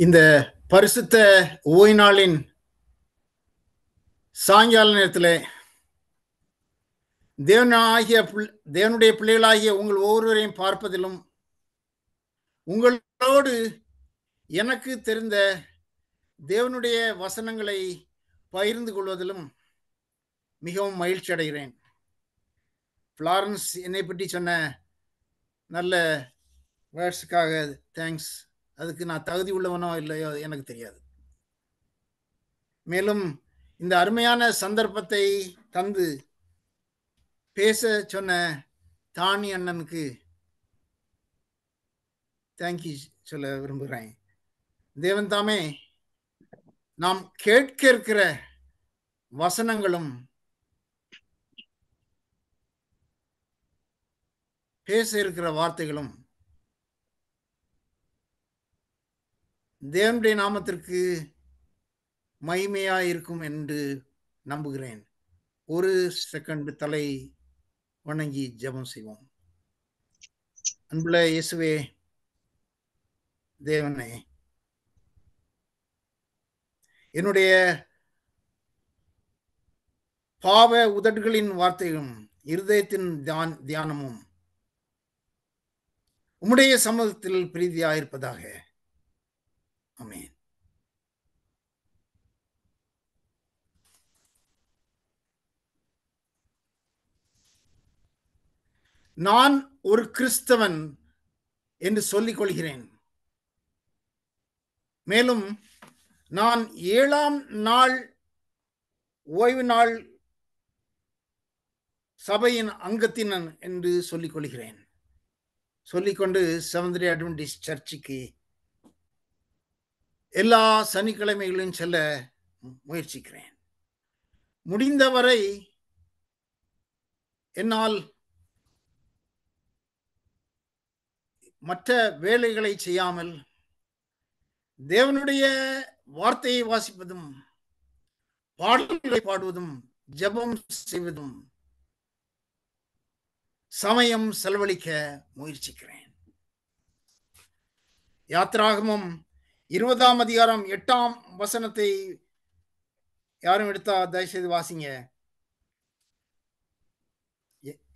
இந்த பரிசுத்த ஓய்வு நாளின் சாயங்கால நேரத்தில் தேவனுடைய பிள்ளைகளாகிய உங்கள் ஒவ்வொருவரையும் பார்ப்பதிலும் உங்களோடு எனக்கு தெரிந்த தேவனுடைய வசனங்களை பகிர்ந்து கொள்வதிலும் மிகவும் மகிழ்ச்சி அடைகிறேன். ஃப்ளாரன்ஸ் என்னை பற்றி சொன்ன நல்ல வேர்ட்ஸுக்காக தேங்க்ஸ். அதுக்கு நான் தகுதி உள்ளவனோ இல்லையோ எனக்கு தெரியாது. மேலும் இந்த அருமையான சந்தர்ப்பத்தை தந்து பேச சொன்ன தானி அண்ணனுக்கு தேங்க்யூ சொல்ல விரும்புகிறேன். தேவன் தாமே நாம் கேட்க இருக்கிற வசனங்களும் பேச இருக்கிற வார்த்தைகளும் தேவனுடைய நாமத்திற்கு மகிமையாக இருக்கும் என்று நம்புகிறேன். ஒரு செகண்ட் தலை வணங்கி ஜெபம் செய்வோம். அன்புள்ள இயேசுவே, தேவனே, என்னுடைய பாவ உதடுகளின் வார்த்தையும் இருதயத்தின் தியானமும் உம்முடைய சமூகத்தில் பிரீதியாயிருப்பதாக. ஆமென். நான் ஒரு கிறிஸ்தவன் என்று சொல்லிக் கொள்கிறேன். மேலும் நான் 7ஆம் நாள் ஓய்வு நாள் சபையின் அங்கத்தினன் என்று சொல்லிக் கொள்கிறேன். சொல்லிக்கொண்டு செவன்த் டே அட்வென்டிஸ்ட் சர்ச்சுக்கு எல்லா சனிக்கிழமைகளையும் செல்ல முயற்சிக்கிறேன். முடிந்தவரை என்னால் மற்ற வேலைகளை செய்யாமல் தேவனுடைய வார்த்தையை வாசிப்பதும் பாடல்களை பாடுவதும் ஜெபம் செய்வதும் சமயம் செலவழிக்க முயற்சிக்கிறேன். யாத்திராகமம் 20ஆம் அதிகாரம் 8ஆம் வசனத்தை யாரும் எடுத்தா தயவுசெய்து வாசிங்க.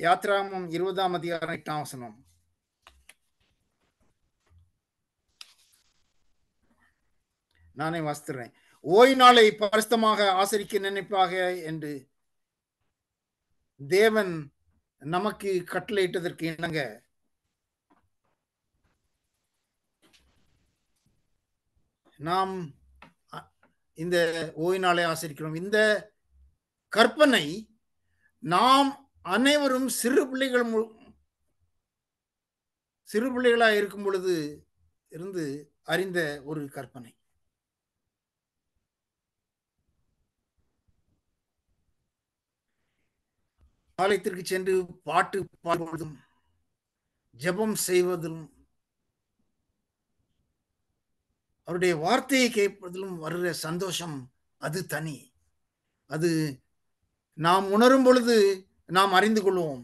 யாத்திராகமம் 20ஆம் அதிகாரம் 8ஆம் வசனம். நானே வாசித்துறேன். ஓய்வு நாளை பரிசுத்தமாக ஆசரிக்க நினைப்பாக என்று தேவன் நமக்கு கட்டளையிட்டதற்கு இணங்க நாம் இந்த ஓய்வு நாளை ஆசரிக்கிறோம். இந்த கற்பனை நாம் அனைவரும் சிறு பிள்ளைகளாக இருக்கும் பொழுது இருந்து அறிந்த ஒரு கற்பனை. ஆலயத்திற்கு சென்று பாட்டு பாடுவதும் ஜெபம் செய்வதும் அவருடைய வார்த்தையை கேட்பதிலும் வருகிற சந்தோஷம் அது தனி. அது நாம் உணரும் பொழுது நாம் அறிந்து கொள்வோம்.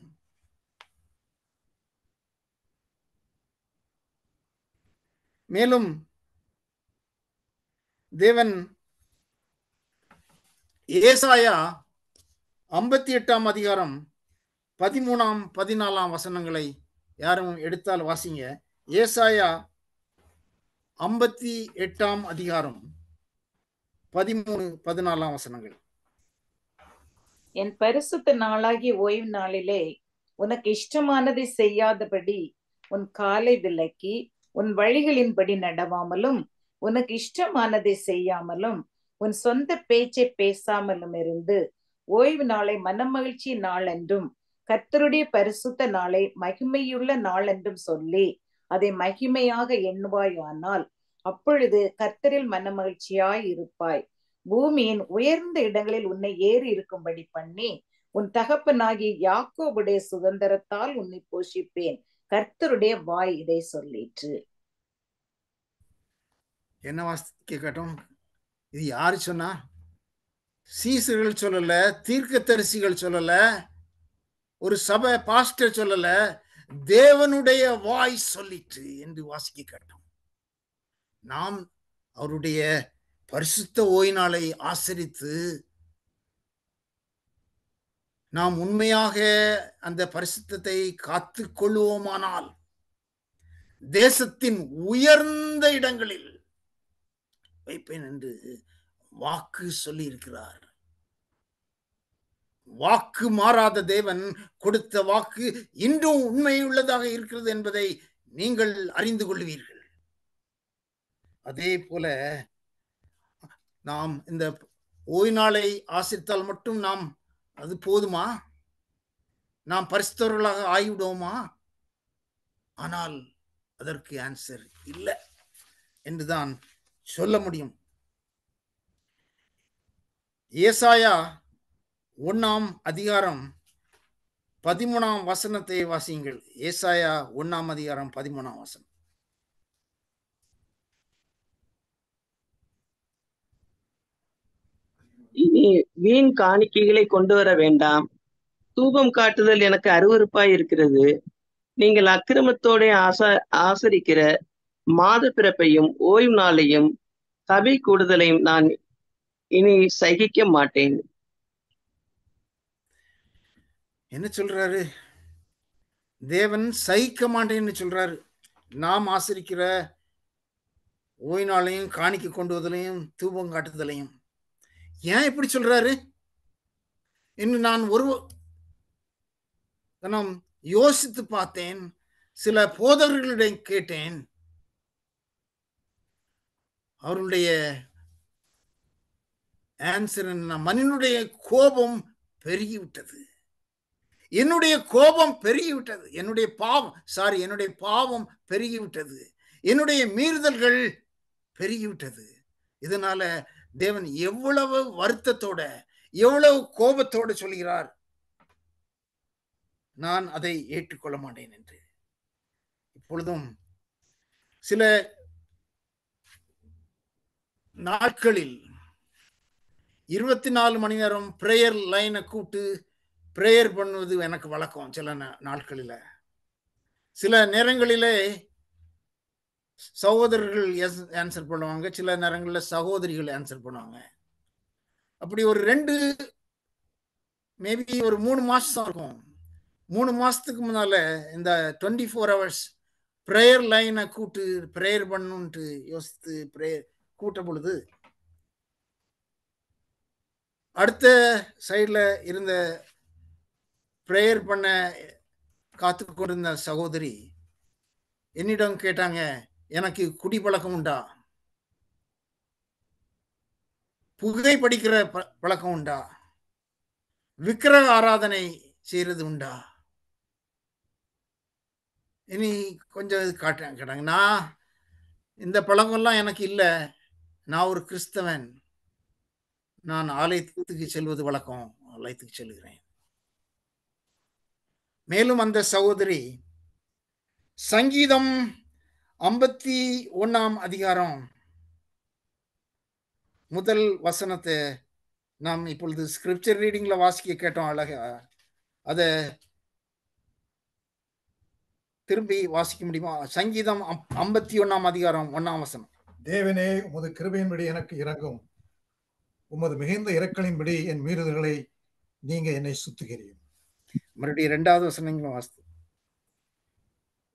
மேலும் தேவன் ஏசாயா 58ஆம் அதிகாரம் 13ஆம் 14ஆம் வசனங்களை யாரும் எடுத்தால் வாசிங்க. ஏசாயா 58ஆம் அதிகாரம் 13, 14ஆம் வசனங்கள். என் பரிசுத்த நாளாகிய ஓய்வு நாளிலே உனக்கு இஷ்டமானதை செய்யாதபடி உன் காலை விலக்கி உன் வழிகளின்படி நடவாமலும் உனக்கு இஷ்டமானதை செய்யாமலும் உன் சொந்த பேச்சை பேசாமலும் இருந்து ஓய்வு நாளை மனமகிழ்ச்சி நாள் என்றும் கர்த்தருடைய பரிசுத்த நாளை மகிமையுள்ள நாள் என்றும் சொல்லி அதை மகிமையாக எண்ணுவாயானால் அப்பொழுது கர்த்தரில் மனமகிழ்ச்சியாய் இருப்பாய். பூமியின் உயர்ந்த இடங்களில் உன்னை ஏறி இருக்கும்படி பண்ணி உன் தகப்பனாகிய யாக்கோபுடைய சுதந்திரத்தால் உன்னை போஷிப்பேன். கர்த்தருடைய வாய் இதை சொல்லிற்று. என்ன வாசிக்க கேட்டோம்? இது யாரு சொன்னா? சீசர்கள் சொல்லல, தீர்க்கதரிசிகள் சொல்லல, ஒரு சபை பாஸ்டர் சொல்லல, தேவனுடைய வாய் சொல்லிற்று என்று வாசிக்க கேட்டோம். நாம் அவருடைய பரிசுத்த ஓய்வு நாளை ஆசரித்து நாம் உண்மையாக அந்த பரிசுத்தத்தை காத்து கொள்வோமானால் தேசத்தின் உயர்ந்த இடங்களில் வைப்பேன் என்று வாக்கு சொல்லி இருக்கிறார். வாக்கு மாறாத தேவன் கொடுத்த வாக்கு இன்றும் உண்மையுள்ளதாக இருக்கிறது என்பதை நீங்கள் அறிந்து கொள்வீர்கள். அதே போல நாம் இந்த ஓய்வு நாளை ஆசிரித்தால் மட்டும் நாம் அது போதுமா? நாம் பரிசுத்தவர்களாக ஆகிவிடுவோமா? ஆனால் அதற்கு ஆன்சர் இல்லை என்றுதான் சொல்ல முடியும். ஏசாயா 1 அதிகாரம் 13 வசனத்தை வாசியுங்கள். ஏசாயா 1 அதிகாரம் 13 வசனம். இனி வீண் காணிக்கைகளை கொண்டு வர வேண்டாம். தூபம் காட்டுதல் எனக்கு அருவருப்பாய் இருக்கிறது. நீங்கள் அக்கிரமத்தோட ஆசரிக்கிற மாத பிறப்பையும் ஓய்வு நாளையும் சபை கூடுதலையும் நான் இனி சகிக்க மாட்டேன். என்ன சொல்றாரு? தேவன் சகிக்க மாட்டேன்னு சொல்றாரு. நாம் ஆசரிக்கிற ஓய்வு நாளையும் காணிக்கை கொண்டு வருவதையும் தூபம் காட்டுதலையும். ஏன் இப்படி சொல்றாரு? இன்னும் நான் நான் யோசித்து பார்த்தேன். சில போதகர்களிடம் கேட்டேன். அவருடைய ஆன்சர் என்ன? மனிதனுடைய கோபம் பெருகிவிட்டது. என்னுடைய கோபம் பெருகிவிட்டது. என்னுடைய பாவம் பெருகிவிட்டது. என்னுடைய மீறுதல்கள் பெருகிவிட்டது. இதனால தேவன் எவ்வளவு வருத்தத்தோட எவ்வளவு கோபத்தோடு சொல்கிறார், நான் அதை ஏற்றுக்கொள்ள மாட்டேன் என்று. இப்பொழுதும் சில நாட்களில் 24 மணி நேரம் பிரேயர் லைனை கூப்பிட்டு பிரேயர் பண்ணுவது எனக்கு வழக்கம். சில நாட்களில், சில நேரங்களிலே சகோதரர்கள் ஆன்சர் பண்ணுவாங்க, சில நேரங்களில் சகோதரிகள் ஆன்சர் பண்ணுவாங்க. அப்படி ஒரு 3 மாசம் இருக்கும். 3 மாசத்துக்கு முன்னால இந்த 24 hours பிரேயர் லைனை கூட்டு பிரேயர் பண்ணுன்ட்டு யோசித்து பிரேயர் கூட்ட பொழுது அடுத்த சைட்ல இருந்த பிரேயர் பண்ண காத்து கொண்டிருந்த சகோதரி என்னிடம் கேட்டாங்க, எனக்கு குடிப்பழக்கம் உண்டா? புகை படிக்கிற பழக்கம் உண்டா? விக்கிரக ஆராதனை செய்யறது உண்டா? இனி கொஞ்சம் கேட்டாங்க. நான் இந்த பழக்கம்லாம் எனக்கு இல்லை. நான் ஒரு கிறிஸ்தவன். நான் ஆலயத்துக்கு செல்வது வழக்கம். ஆலயத்துக்கு செல்கிறேன். மேலும் அந்த சகோதரி சங்கீதம் 51 அதிகாரம் முதல் வசனத்தை நாம் இப்பொழுது ஸ்கிரிப்சர் ரீடிங்ல வாசிக்க கேட்டோம். அழகா அதை திரும்பி வாசிக்க முடியுமா? சங்கீதம் 51 அதிகாரம் 1 வசனம். தேவனே, உமது கிருபையின்படி எனக்கு இரங்கும். உமது மிகுந்த இரக்கலின்படி என் மீறுதல்களை நீங்க என்னை சுத்துகிறீர். மறுபடியும் 2வது வசனங்களும் வாசித்து.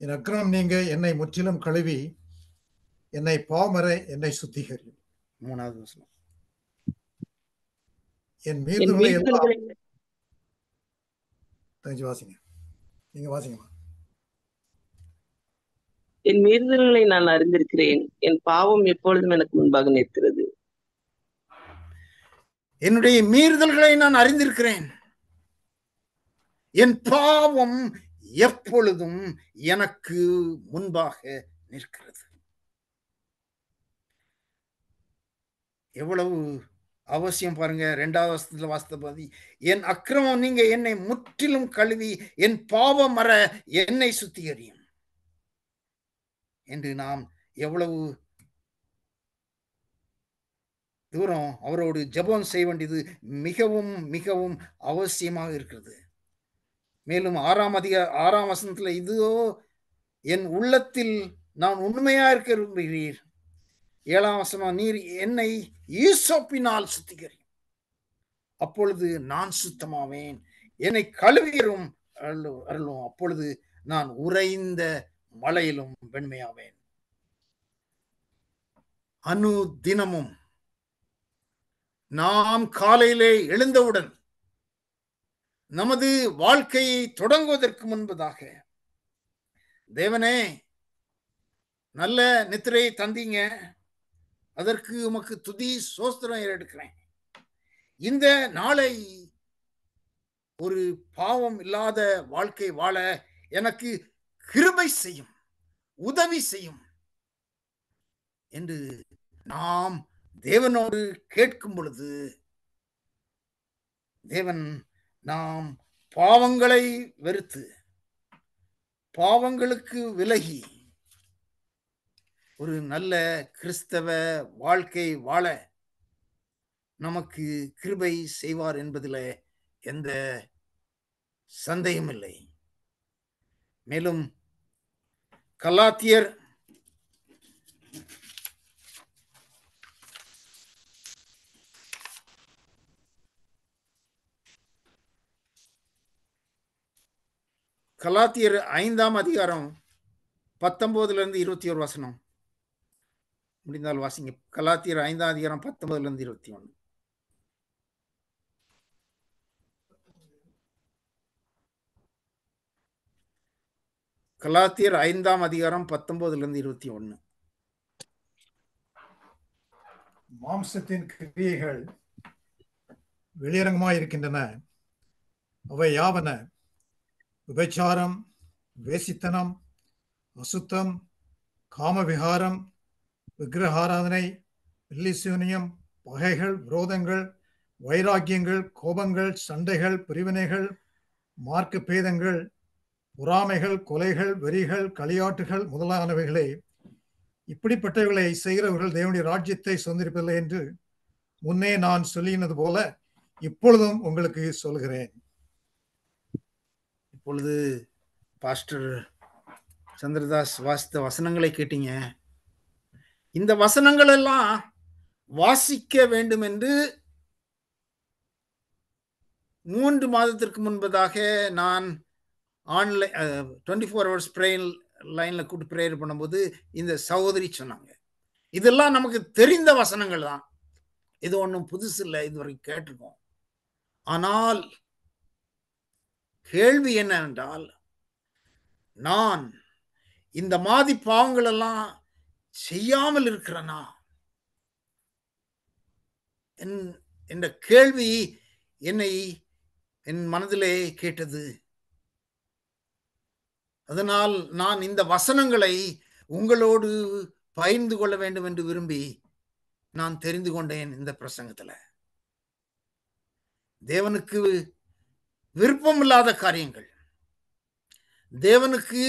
என் அக்கிரமம் நீங்க என்னை முற்றிலும் கழுவி என்னை பாவமற என்னை சுத்திகிறீர். 3வது வசனம். என் மீறுதல்களை எல்லாம் வாசிங்க. நீங்க வாசிங்கம்மா. என் மீறுதல்களை நான் அறிந்திருக்கிறேன். என் பாவம் எப்பொழுதும் எனக்கு முன்பாக நிற்கிறது. என்னுடைய மீறுதல்களை நான் அறிந்திருக்கிறேன். என் பாவம் எப்பொழுதும் எனக்கு முன்பாக நிற்கிறது. எவ்வளவு அவசியம் பாருங்க. 2வது வசனத்துல வாசித்தபடி, என் அக்கிரமம் நீங்க என்னை முற்றிலும் கழுவி என் பாவம் மற என்னை சுத்திகரியும் என்று நாம் எவ்வளவு தூரம் அவரோடு ஜெபம் செய்ய வேண்டியது மிகவும் மிகவும் அவசியமாக இருக்கிறது. மேலும் 6ஆம் வசனத்துல, இதோ என் உள்ளத்தில் நான் உண்மையா இருக்க விரும்புகிறீர். 7ஆம் வசனம், நீர் என்னை ஈசோப்பினால் சுத்திகரியும், அப்பொழுது நான் சுத்தமாவேன். என்னை கழுவியரும் அருளும், அப்பொழுது நான் உறைந்த மலையிலும் வெண்மையாவேன். அனு தினமும் நாம் காலையிலே எழுந்தவுடன் நமது வாழ்க்கையை தொடங்குவதற்கு முன்பதாக, தேவனே நல்ல நித்திரையை தந்தீங்க, அதற்கு உமக்கு துதி சோஸ்திரம் எடுக்கிறேன். இந்த நாளை ஒரு பாவம் இல்லாத வாழ்க்கை வாழ எனக்கு கிருபை செய்யும், உதவி செய்யும் என்று நாம் தேவனோடு கேட்கும் பொழுது, தேவன் நாம் பாவங்களை வெறுத்து பாவங்களுக்கு விலகி ஒரு நல்ல கிறிஸ்தவ வாழ்க்கை வாழ நமக்கு கிருபை செய்வார் என்பதில் எந்த சந்தேகம் இல்லை. மேலும் கலாத்தியர் கலாத்தியர் 5ஆம் அதிகாரம் 19 21 வசனம் முடிந்தால் வாசிங்க. கலாத்தியர் 5ஆம் அதிகாரம் 19 21. கலாத்தியர் 5ஆம் அதிகாரம் 19 21. மாம்சத்தின் கிரியைகள் வெளியரங்கமாயிருக்கின்றன. அவை யாவன: விபச்சாரம், வேசித்தனம், அசுத்தம், காமவிகாரம், விக்கிரகாராதனை, பில்லிசூனியம், பகைகள், விரோதங்கள், வைராக்கியங்கள், கோபங்கள், சண்டைகள், பிரிவினைகள், மார்க்க பேதங்கள், பொறாமைகள், கொலைகள், வெறிகள், களியாட்டுகள் முதலானவைகளே. இப்படிப்பட்டவைகளை செய்கிறவர்கள் தேவனுடைய ராஜ்யத்தை சுதந்திரிப்பதில்லை என்று முன்னே நான் சொல்லினது போல இப்பொழுதும் உங்களுக்கு சொல்கிறேன். இப்பொழுது பாஸ்டர் சந்திரதாஸ் வாசித்த வசனங்களை கேட்டீங்க. இந்த வசனங்கள் எல்லாம் வாசிக்க வேண்டும் என்று 3 மாதத்திற்கு முன்பதாக நான் ஆன்லைன் 24 hours ப்ரேயர் லைன்ல கூட்டு ப்ரேயர் பண்ணும்போது இந்த சகோதரி சொன்னாங்க, இதெல்லாம் நமக்கு தெரிந்த வசனங்கள் தான், இது ஒன்றும் புதுசு இல்லை, இதுவரைக்கும் கேட்டிருக்கோம். ஆனால் கேள்வி என்னவென்றால், நான் இந்த மாதிரி பாவங்கள் எல்லாம் செய்யாமல் இருக்கிறனா என்ற கேள்வி என்னை என் மனதிலே கேட்டது. அதனால் நான் இந்த வசனங்களை உங்களோடு பகிர்ந்து கொள்ள வேண்டும் என்று விரும்பி நான் தெரிந்து கொண்டேன். இந்த பிரசங்கத்தில் தேவனுக்கு விருப்பமில்லாத காரியங்கள், தேவனுக்கு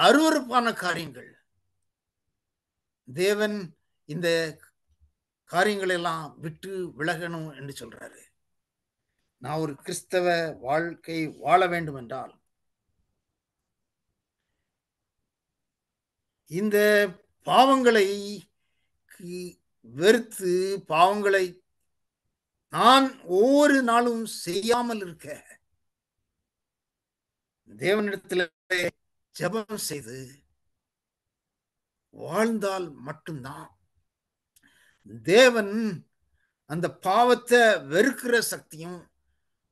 அருவருப்பான காரியங்கள், தேவன் இந்த காரியங்களெல்லாம் விட்டு விலகணும் என்று சொல்றாரு. நான் ஒரு கிறிஸ்தவ வாழ்க்கை வாழ வேண்டும் என்றால் இந்த பாவங்களை வெறுத்து, பாவங்களை நான் ஒவ்வொரு நாளும் செய்யாமல் இருக்க தேவனிடத்தில் ஜெபம் செய்து வாழ்ந்தால் மட்டும்தான் தேவன் அந்த பாவத்தை வெறுக்கிற சக்தியும்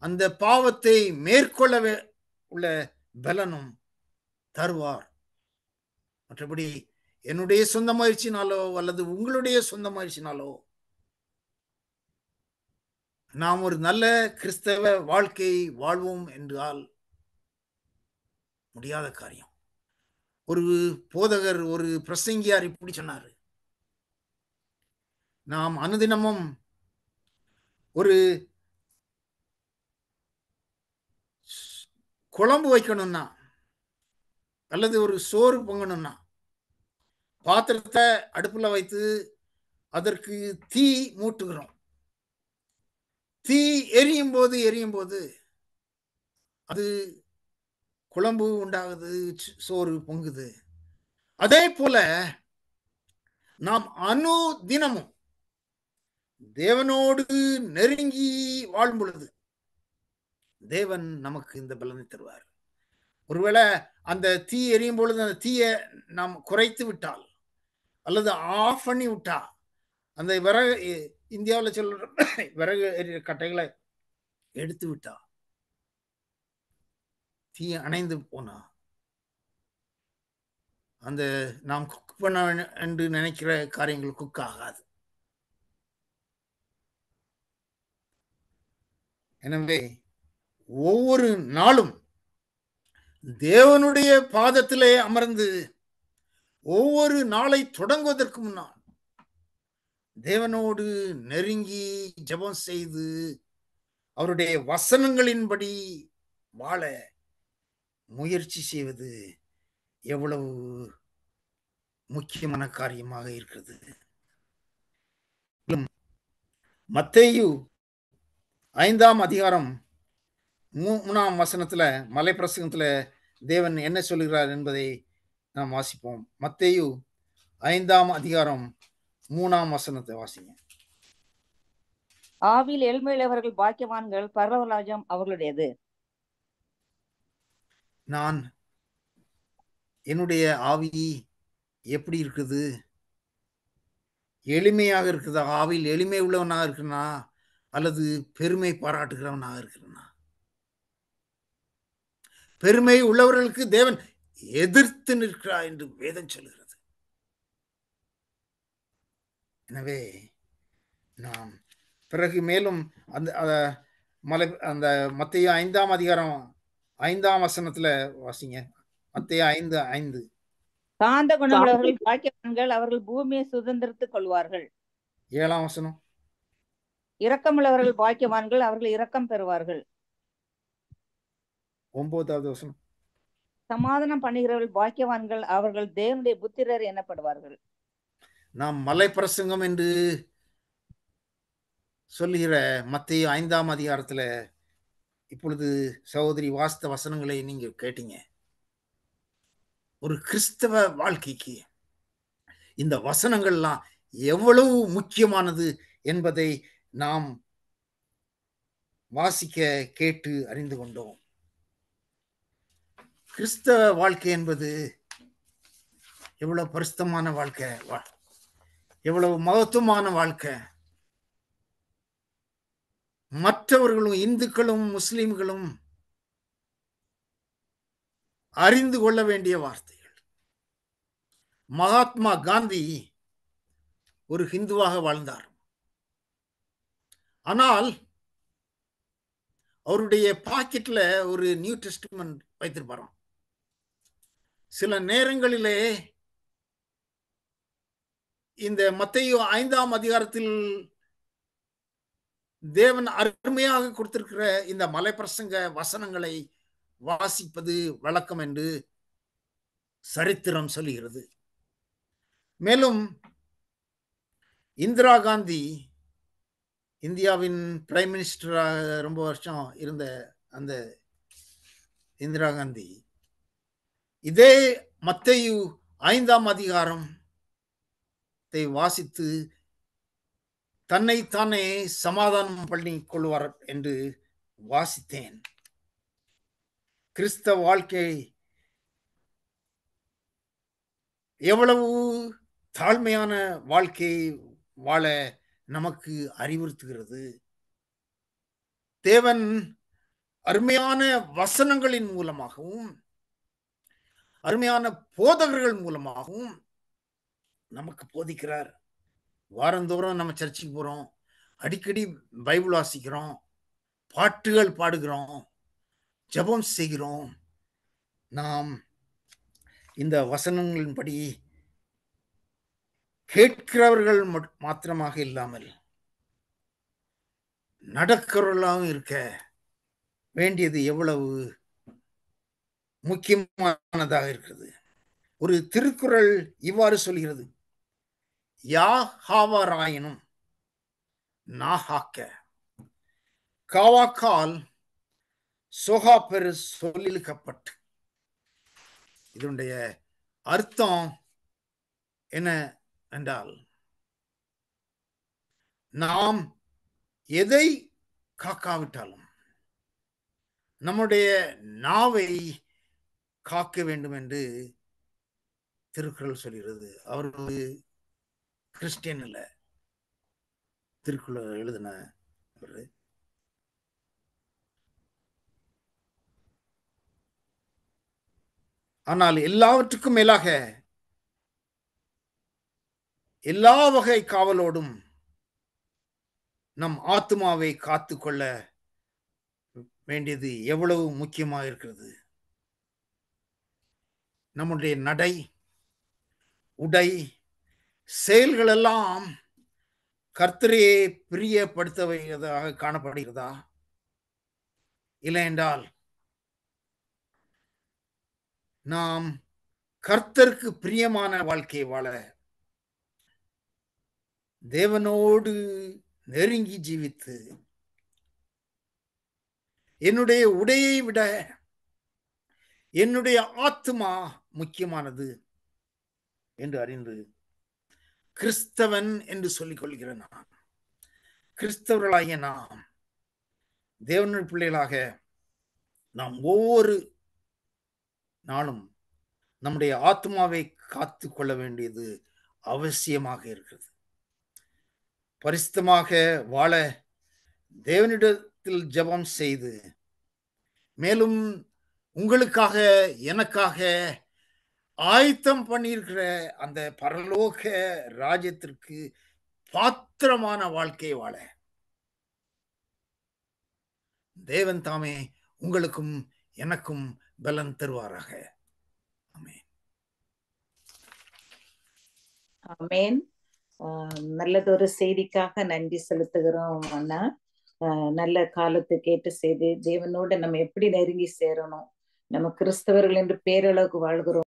அந்த பாவத்தை மேற்கொள்ள உள்ள பலனும் தருவார். மற்றபடி என்னுடைய சொந்த முயற்சினாலோ அல்லது உங்களுடைய சொந்த முயற்சினாலோ நாம் ஒரு நல்ல கிறிஸ்தவ வாழ்க்கை வாழ்வோம் என்றால் முடியாத காரியம். ஒரு போதகர், ஒரு பிரசங்கியார் இப்படி சொன்னார், நாம் அனுதினமும் ஒரு குழம்பு வைக்கணும்னா அல்லது ஒரு சோறு பொங்கணும்னா பாத்திரத்தை அடுப்புல வைத்து அதற்கு தீ மூட்டுகிறோம். தீ எரியும் போது அது குழம்பு உண்டாகுது, சோறு பொங்குது. அதே போல நாம் அனுதினமும் தேவனோடு நெருங்கி வாழும் பொழுது தேவன் நமக்கு இந்த பலனை தருவார். ஒருவேளை அந்த தீ எரியும் பொழுது அந்த தீயை நாம் குறைத்து விட்டால் அல்லது ஆஃப் பண்ணி விட்டா, அந்த விறகு இந்தியாவில் சொல்ற விறகு எரிகிற கட்டைகளை எடுத்து விட்டா, தீ அணைந்து போனா, அந்த நாம் குக் பண்ண என்று நினைக்கிற காரியங்கள் குக் ஆகாது. எனவே ஒவ்வொரு நாளும் தேவனுடைய பாதத்திலே அமர்ந்து ஒவ்வொரு நாளை தொடங்குவதற்கு முன்னால் தேவனோடு நெருங்கி ஜெபம் செய்து அவருடைய வசனங்களின்படி வாழ முயற்சி செய்வது எவ்வளவு முக்கியமான காரியமாக இருக்கிறது. மத்தேயு 5ஆம் அதிகாரம் 3ஆம் வசனத்துல மலை பிரசங்கத்துல தேவன் என்ன சொல்கிறார் என்பதை நாம் வாசிப்போம். மத்தேயு 5ஆம் அதிகாரம் 3ஆம் வசனத்தை வாசிங்க. ஆவியில் எளிமையுள்ளவர்கள் பாக்கியவான்கள், பரலோகராஜ்யம் அவர்களுடையது. நான் என்னுடைய ஆவி எப்படி இருக்குது? எளிமையாக இருக்குதா? ஆவியில் எளிமை உள்ளவனாக இருக்கிறனா அல்லது பெருமை பாராட்டுகிறவனாக இருக்கிறனா? பெருமை உள்ளவர்களுக்கு தேவன் எதிர்த்து நிற்கிறார் என்று வேதம் சொல்கிறது. எனவே நாம் பிறகு மேலும் அந்த மத்தேயு 5ஆம் அதிகாரம் 5ஆம் வசனத்துல வாசிங்க. மத்தேயு 5:5. சாந்த குணமுள்ளவர்கள் பாக்கியவான்கள், அவர்கள் பூமியை சுதந்திரத்துக் கொள்வார்கள். 7ஆம் வசனம். இரக்கமுள்ளவர்கள் பாக்கியவான்கள், அவர்கள் இரக்கம் பெறுவார்கள். 9வது வசனம். சமாதானம் பண்ணுகிறவர்கள் பாக்கியவான்கள், அவர்கள் தேவனுடைய புத்திரர் எனப்படுவார்கள். நாம் மலை பிரசங்கம் என்று சொல்லுகிற மத்தேயு 5ஆம் அதிகாரத்துல இப்பொழுது சகோதரி வாஸ்த வசனங்களை நீங்க கேட்டீங்க. ஒரு கிறிஸ்தவ வாழ்க்கைக்கு இந்த வசனங்கள்லாம் எவ்வளவு முக்கியமானது என்பதை நாம் வாசிக்க கேட்டு அறிந்து கொண்டோம். கிறிஸ்தவ வாழ்க்கை என்பது எவ்வளவு பரிசுத்தமான வாழ்க்கை, எவ்வளவு மகத்துவமான வாழ்க்கை. மற்றவர்களும் இந்துக்களும் முஸ்லிம்களும் அறிந்து கொள்ள வேண்டிய வார்த்தைகள். மகாத்மா காந்தி ஒரு ஹிந்துவாக வாழ்ந்தார். ஆனால் அவருடைய பாக்கெட்ல ஒரு நியூ டெஸ்டமென்ட் வைத்திருப்பாராம். சில நேரங்களிலே இந்த மத்தேயு 5ஆம் அதிகாரத்தில் தேவன் அருமையாக கொடுத்திருக்கிற இந்த மலை பிரசங்க வசனங்களை வாசிப்பது வழக்கம் என்று சரித்திரம் சொல்லுகிறது. மேலும் இந்திரா காந்தி, இந்தியாவின் பிரைம் மினிஸ்டராக ரொம்ப வருஷம் இருந்த அந்த இந்திரா காந்தி இதே மத்தேயு 5ஆம் அதிகாரத்தை வாசித்து தன்னைத்தானே சமாதானம் பண்ணி கொள்வார் என்று வாசித்தேன். கிறிஸ்தவ வாழ்க்கை எவ்வளவு தாழ்மையான வாழ்க்கை வாழ நமக்கு அறிவுறுத்துகிறது. தேவன் அருமையான வசனங்களின் மூலமாகவும் அருமையான போதகர்கள் மூலமாகவும் நமக்கு போதிக்கிறார். வாரந்தோறும் நம்ம சர்ச்சுக்கு போறோம், அடிக்கடி பைபிள் வாசிக்கிறோம், பாட்டுகள் பாடுகிறோம், ஜெபம் செய்கிறோம். நாம் இந்த வசனங்களின்படி கேட்கிறவர்கள் மாத்திரமாக இல்லாமல் நடக்கிறவர்களாகவும் இருக்க வேண்டியது எவ்வளவு முக்கியமானதாக இருக்கிறது. ஒரு திருக்குறள் இவ்வாறு சொல்கிறது: யாகாவராயினும் நாகாக்க காவாக்கால் சோகா பெரு சொல்லிழுக்கப்பட்டு. இதனுடைய அர்த்தம் என்ன என்றால் நாம் எதை காக்காவிட்டாலும் நம்முடைய நாவை காக்க வேண்டும் என்று திருக்குறள் சொல்கிறது. அவர் ஒரு கிறிஸ்டியன் இல்ல, திருக்குறள் எழுதின ஆனால் எல்லாவற்றுக்கும் மேலாக எல்லா வகை காவலோடும் நம் ஆத்மாவை காத்து கொள்ள வேண்டியது எவ்வளவு முக்கியமாக இருக்கிறது. நம்முடைய நடை, உடை, செயல்கள் எல்லாம் கர்த்தரையே பிரியப்படுத்தவையாக காணப்படுகிறதா? இல்லை என்றால் நாம் கர்த்தருக்கு பிரியமான வாழ்க்கையை வாழ தேவனோடு நெருங்கி ஜீவித்து என்னுடைய உடையை விட என்னுடைய ஆத்மா முக்கியமானது என்று அறிந்து கிறிஸ்தவன் என்று சொல்லிக் கொள்கிற நான், கிறிஸ்தவர்களாகிய நாம், தேவனுடைய பிள்ளைகளாக நாம் ஒவ்வொரு நாளும் நம்முடைய ஆத்மாவை காத்து கொள்ள வேண்டியது அவசியமாக இருக்கிறது. பரிசுத்தமாக வாழ தேவனிடத்தில் ஜெபம் செய்து, மேலும் உங்களுக்காக எனக்காக ஆயத்தம் பண்ணியிருக்கிற அந்த பரலோக ராஜ்யத்திற்கு பாத்திரமான வாழ்க்கையை வாழ தேவன் தாமே உங்களுக்கும் எனக்கும் பலன் தருவாராக. ஆமென். ஆமென். நல்லதொரு செய்திக்காக நன்றி செலுத்துகிறோம் அண்ணா. நல்ல காலத்துக்கு ஏற்ற செய்தி. தேவனோட நம்ம எப்படி நெருங்கி சேரணும், நம்ம கிறிஸ்தவர்கள் என்று பேரளவுக்கு வாழ்கிறோம்.